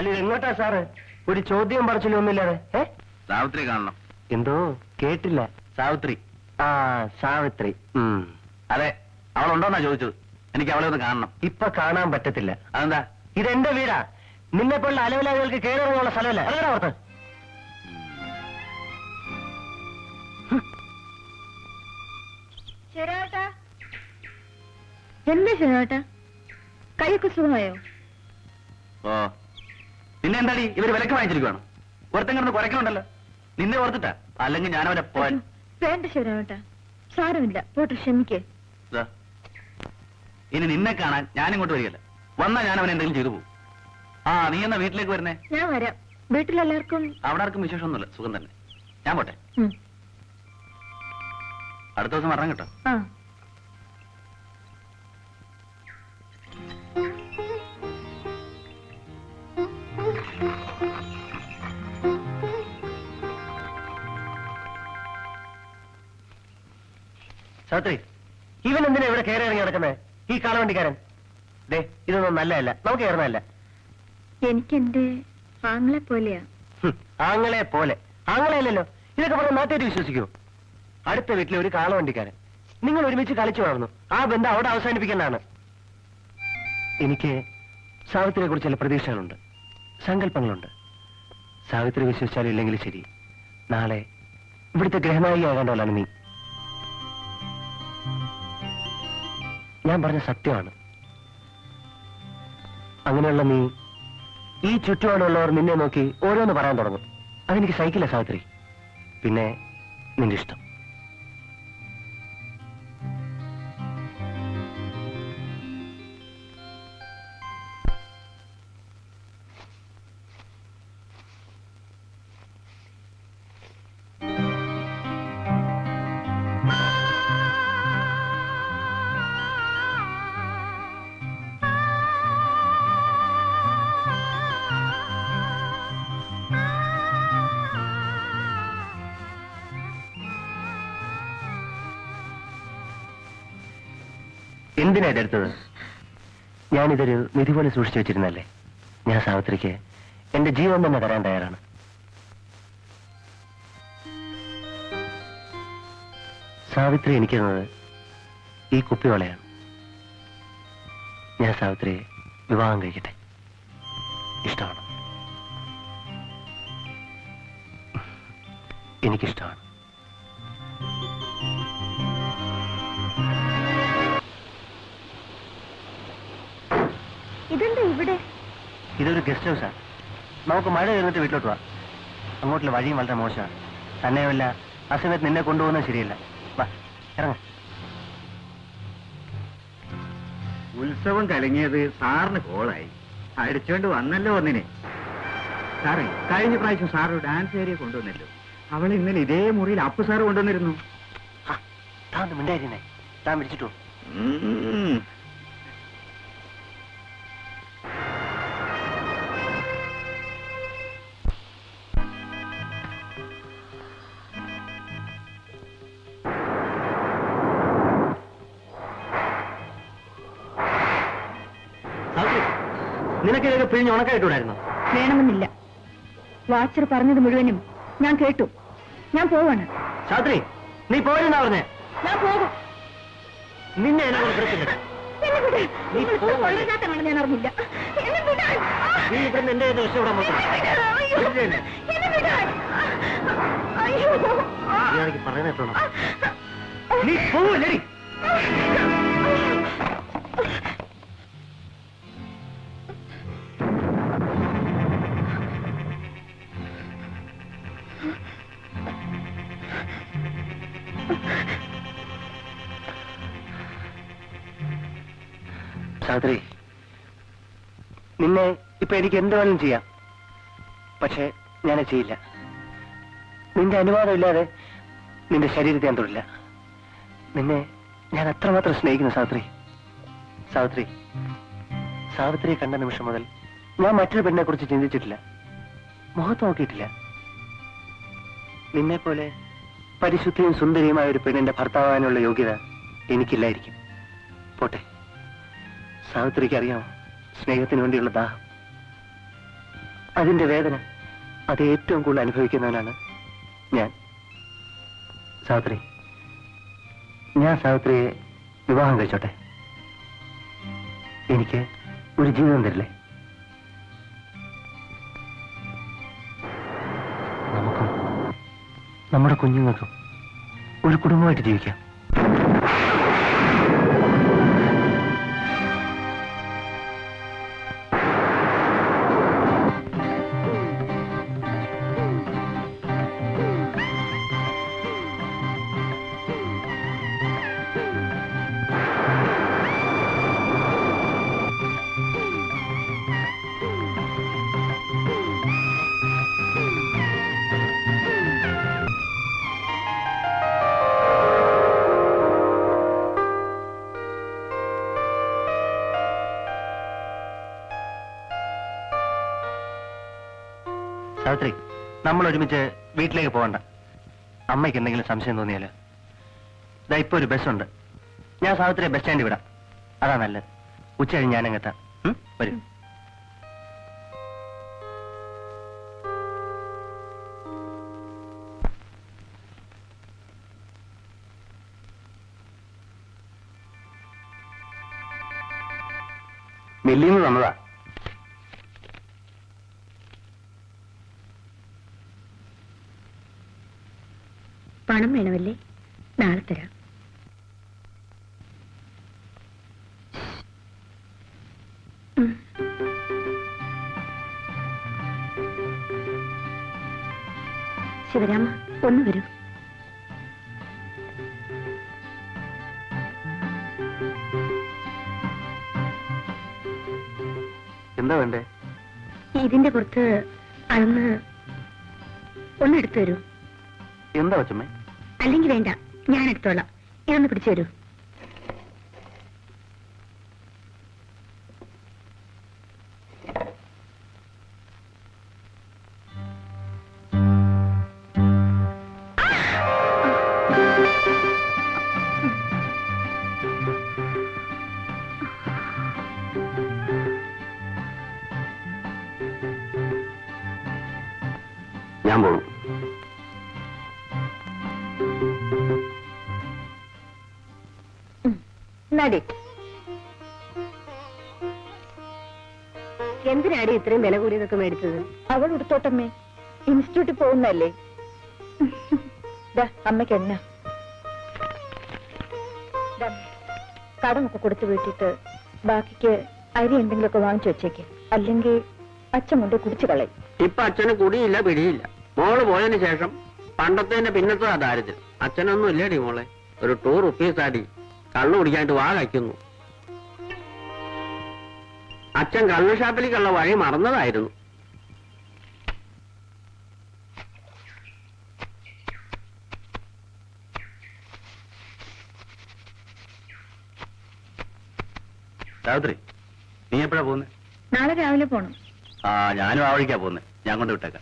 അല്ല എങ്ങോട്ടാ സാറ്? ഒരു ചോദ്യം പറച്ചിലൊന്നുമില്ലാതെ. സാവിത്രി കാണണം. എന്തോ കേട്ടില്ല. സാവിത്രി. ആ സാവിത്രി. അതെ, അവളുണ്ടോന്നാ ചോദിച്ചത്. എനിക്ക് അവളെ ഒന്ന് കാണണം. ഇപ്പൊ കാണാൻ പറ്റത്തില്ല. അതെന്താ? ഇതെന്റെ വീടാ. നിന്നെ പോലുള്ള അലവിലാദികൾക്ക് കയറിറങ്ങാനുള്ള സ്ഥലമല്ല. അറിയാൻ ഓർത്ത് ശരിയാട്ടാ. എന്താ ശരിയാട്ടാ? കൈയൊക്കെ സുഖമായോ? ഓ, പിന്നെ എന്താടി ഇവര് വിലക്ക് വാങ്ങിച്ചിരിക്കുവാണോ? ഒരുത്തം കിടന്ന് കുറയ്ക്കണുണ്ടല്ലോ. നിന്നെ ഓർത്തിട്ടാ, അല്ലെങ്കിൽ ഞാൻ അവനെ പോവാൻ. വേണ്ട ശരിയാട്ടാ, സാരമില്ല, പോട്ടെ, ക്ഷമിക്കേ. ഇനി നിന്നെ കാണാൻ ഞാനിങ്ങോട്ട് വരികയല്ല. വന്നാ ഞാൻ അവൻ എന്തെങ്കിലും ചെയ്തു പോകും. ആ, നീ എന്നാ വീട്ടിലേക്ക് വരുന്നേ? ഞാൻ വരാം. വീട്ടിലെല്ലാവർക്കും? അവിടെ ആർക്കും വിശേഷമൊന്നുമില്ല, സുഖം തന്നെ. ഞാൻ പോട്ടെ. അടുത്ത ദിവസം വരാൻ കേട്ടോ. സാവിത്രി, ഇവൻ എന്തിനാ ഇവിടെ കയറി ഇറങ്ങി നടക്കുന്നത്? ഈ കാളവണ്ടിക്കാരൻ. ദേ, ഇതൊന്നും നല്ലതല്ല, നമുക്ക് കയറുന്നതല്ല. എനിക്ക് എന്റെ ആങ്ങളെ പോലെയാ. ആങ്ങളെ പോലെ? ആങ്ങളെയല്ലോ. ഇതൊക്കെ പറഞ്ഞ നാട്ടുകാർ വിശ്വസിക്കൂ? അടുത്ത വീട്ടിലെ ഒരു കാളവണ്ടിക്കാരൻ. നിങ്ങൾ ഒരുമിച്ച് കളിച്ചു വളർന്നു. ആ ബന്ധം അവിടെ അവസാനിപ്പിക്കേണ്ടതാണ്. എനിക്ക് സാവിത്രിയെ കുറിച്ച് ചില പ്രതീക്ഷകളുണ്ട്, സങ്കല്പങ്ങളുണ്ട്. സാവിത്രി വിശ്വസിച്ചാലും ഇല്ലെങ്കിലും ശരി, നാളെ ഇവിടുത്തെ ഗ്രഹനായികയാകേണ്ടവളാണ് നീ. ഞാൻ പറഞ്ഞ സത്യമാണ്. അങ്ങനെയുള്ള നീ ഈ ചുറ്റുപാടുള്ളവർ നിന്നെ നോക്കി ഓരോന്ന് പറയാൻ തുടങ്ങും. അതെനിക്ക് സഹിക്കില്ല സാവിത്രി. പിന്നെ നിന്റെ ഇഷ്ടം. എന്തിനാ ഇതെടുത്തത്? ഞാനിതൊരു നിധി പോലെ സൂക്ഷിച്ചു വെച്ചിരുന്നല്ലേ. ഞാൻ സാവിത്രിക്ക് എന്റെ ജീവൻ തന്നെ തരാൻ തയ്യാറാണ്. സാവിത്രി എനിക്കെന്നത് ഈ കുപ്പിവളയാണ്. ഞാൻ സാവിത്രിയെ വിവാഹം കഴിക്കട്ടെ. ഇഷ്ടമാണ്, എനിക്കിഷ്ടമാണ്. ഇതെന്താ ഇവിടെ? ഇതൊരു ഗസ്റ്റ് ഹൗസാ. നമുക്ക് മഴ കഴിഞ്ഞിട്ട് വീട്ടിലോട്ട് പോവാം. അങ്ങോട്ടുള്ള വഴിയും വളരെ മോശമാണ്. തന്നെയുമല്ല, ആ സമയത്ത് നിന്നെ കൊണ്ടുപോകുന്നത് ശരിയല്ല. വാ, ഇറങ്ങ. ഉത്സവം കലങ്ങിയത് സാറിന് കോളായി. അടിച്ചോണ്ട് വന്നല്ലോ ഒന്നിനെ. സാറേ, കഴിഞ്ഞ പ്രാവശ്യം സാറ് ഡാൻസ് ഏരിയ കൊണ്ടുവന്നല്ലോ. അവൾ ഇന്നലെ ഇതേ മുറിയിൽ അപ്പു സാറ് കൊണ്ടുവന്നിരുന്നു. താൻ മിണ്ടായിരുന്നേ, താൻ വിളിച്ചിട്ടു. നിനക്ക് ഇതൊക്കെ പിഴിഞ്ഞ് ഉണക്കായിട്ടൂടായിരുന്നു? വേണമെന്നില്ല. വാച്ചർ പറഞ്ഞത് മുഴുവനും ഞാൻ കേട്ടു. ഞാൻ പോവാണ്. സാവിത്രി, നീ പോയെന്നാ പറഞ്ഞേ? ഞാൻ പോകും. നിന്നെ എന്നെ ഞാൻ അറിഞ്ഞില്ല. നീ ഇവിടുന്ന് എന്റെ രക്ഷപ്പെടാൻ പറയുന്ന നീ പോവല്ലേ? സാവിത്രി, നിന്നെ ഇപ്പൊ എനിക്ക് എന്ത് വേണം ചെയ്യാം. പക്ഷെ ഞാനത് ചെയ്യില്ല. നിന്റെ അനുവാദം ഇല്ലാതെ നിന്റെ ശരീരത്തെ ഞാൻ തൊടില്ല. നിന്നെ ഞാൻ അത്രമാത്രം സ്നേഹിക്കുന്നു സാവിത്രി. സാവിത്രി, സാവിത്രിയെ കണ്ട നിമിഷം മുതൽ ഞാൻ മറ്റൊരു പെണ്ണിനെ കുറിച്ച് ചിന്തിച്ചിട്ടില്ല, മുഖത്ത് നോക്കിയിട്ടില്ല. നിന്നെ പോലെ പരിശുദ്ധിയും സുന്ദരിയുമായ ഒരു പെണ്ണിന്റെ ഭർത്താവാനുള്ള യോഗ്യത എനിക്കില്ലായിരിക്കും. പോട്ടെ. സാവിത്രിക്ക് അറിയാമോ സ്നേഹത്തിന് വേണ്ടിയുള്ള ദാഹം? അതിന്റെ വേദന അത് ഏറ്റവും കൂടുതൽ അനുഭവിക്കുന്നവനാണ് ഞാൻ. സാവിത്രി, ഞാൻ സാവിത്രിയെ വിവാഹം കഴിച്ചോട്ടെ? എനിക്ക് ഒരു ജീവിതം തരില്ലേ? നമുക്കും നമ്മുടെ കുഞ്ഞുങ്ങൾക്കും ഒരു കുടുംബമായിട്ട് ജീവിക്കാം. സാവിത്രി, നമ്മൾ ഒരുമിച്ച് വീട്ടിലേക്ക് പോകണ്ട. അമ്മയ്ക്ക് എന്തെങ്കിലും സംശയം തോന്നിയാലോ? ഇതാ ഇപ്പൊ ഒരു ബസ്സുണ്ട്. ഞാൻ സാവിത്രിയെ ബസ് സ്റ്റാൻഡിൽ വിടാം. അതാ നല്ലത്. ഉച്ച കഴിഞ്ഞ് ഞാനങ്ങെത്താം. വരും. മില്ലിന്ന് തന്നതാ. പണം വേണമല്ലേ? നാളെ തരാം. ശിവരാമ, ഒന്ന് വരൂ. എന്താ വേണ്ടേ? ഇതിന്റെ പുറത്ത് അളന്ന് ഒന്നെടുത്തു തരൂ. എന്താ കൊച്ചമ്മേ? അല്ലെങ്കിൽ വേണ്ട, ഞാൻ എടുത്തോളാം. ഇതൊന്ന് പിടിച്ചു തരൂ. ഞാൻ പോകും. നടി, എന്തിനാടി ഇത്രയും വില കൂടിയതൊക്കെ മേടിച്ചത്? അവൾ എടുത്തോട്ടമ്മേ, ഇൻസ്റ്റിറ്റ്യൂട്ടിൽ പോകുന്നല്ലേ. അമ്മയ്ക്ക് എന്നാ കടമൊക്കെ കൊടുത്തു വീട്ടിട്ട് ബാക്കിക്ക് അരി എന്തെങ്കിലുമൊക്കെ വാങ്ങിച്ചു വെച്ചേക്ക്. അല്ലെങ്കിൽ അച്ഛൻ കൊണ്ട് കുടിച്ചു കളയും. ഇപ്പൊ അച്ഛന് കുടിയില്ല പിടിയില്ല. മോള് പോയതിനു ശേഷം പണ്ടത്തെ പിന്നത്തെ ദാരിദ്ര്യം. അച്ഛനൊന്നും ഇല്ലേടി മോളെ. ഒരു ₹2 ആടി കള്ളു കുടിക്കാനായിട്ട് വാ കഴിക്കുന്നു. അച്ഛൻ കള്ളു ഷാപ്പിലേക്കുള്ള വഴി മറന്നതായിരുന്നു. സാവിത്രി, നീ എപ്പോഴാ പോകുന്നത്? നാളെ രാവിലെ പോണം. ഞാനും ആ വഴിക്കാ പോകുന്നത്. ഞാൻ കൊണ്ട് വിട്ടേക്കാം.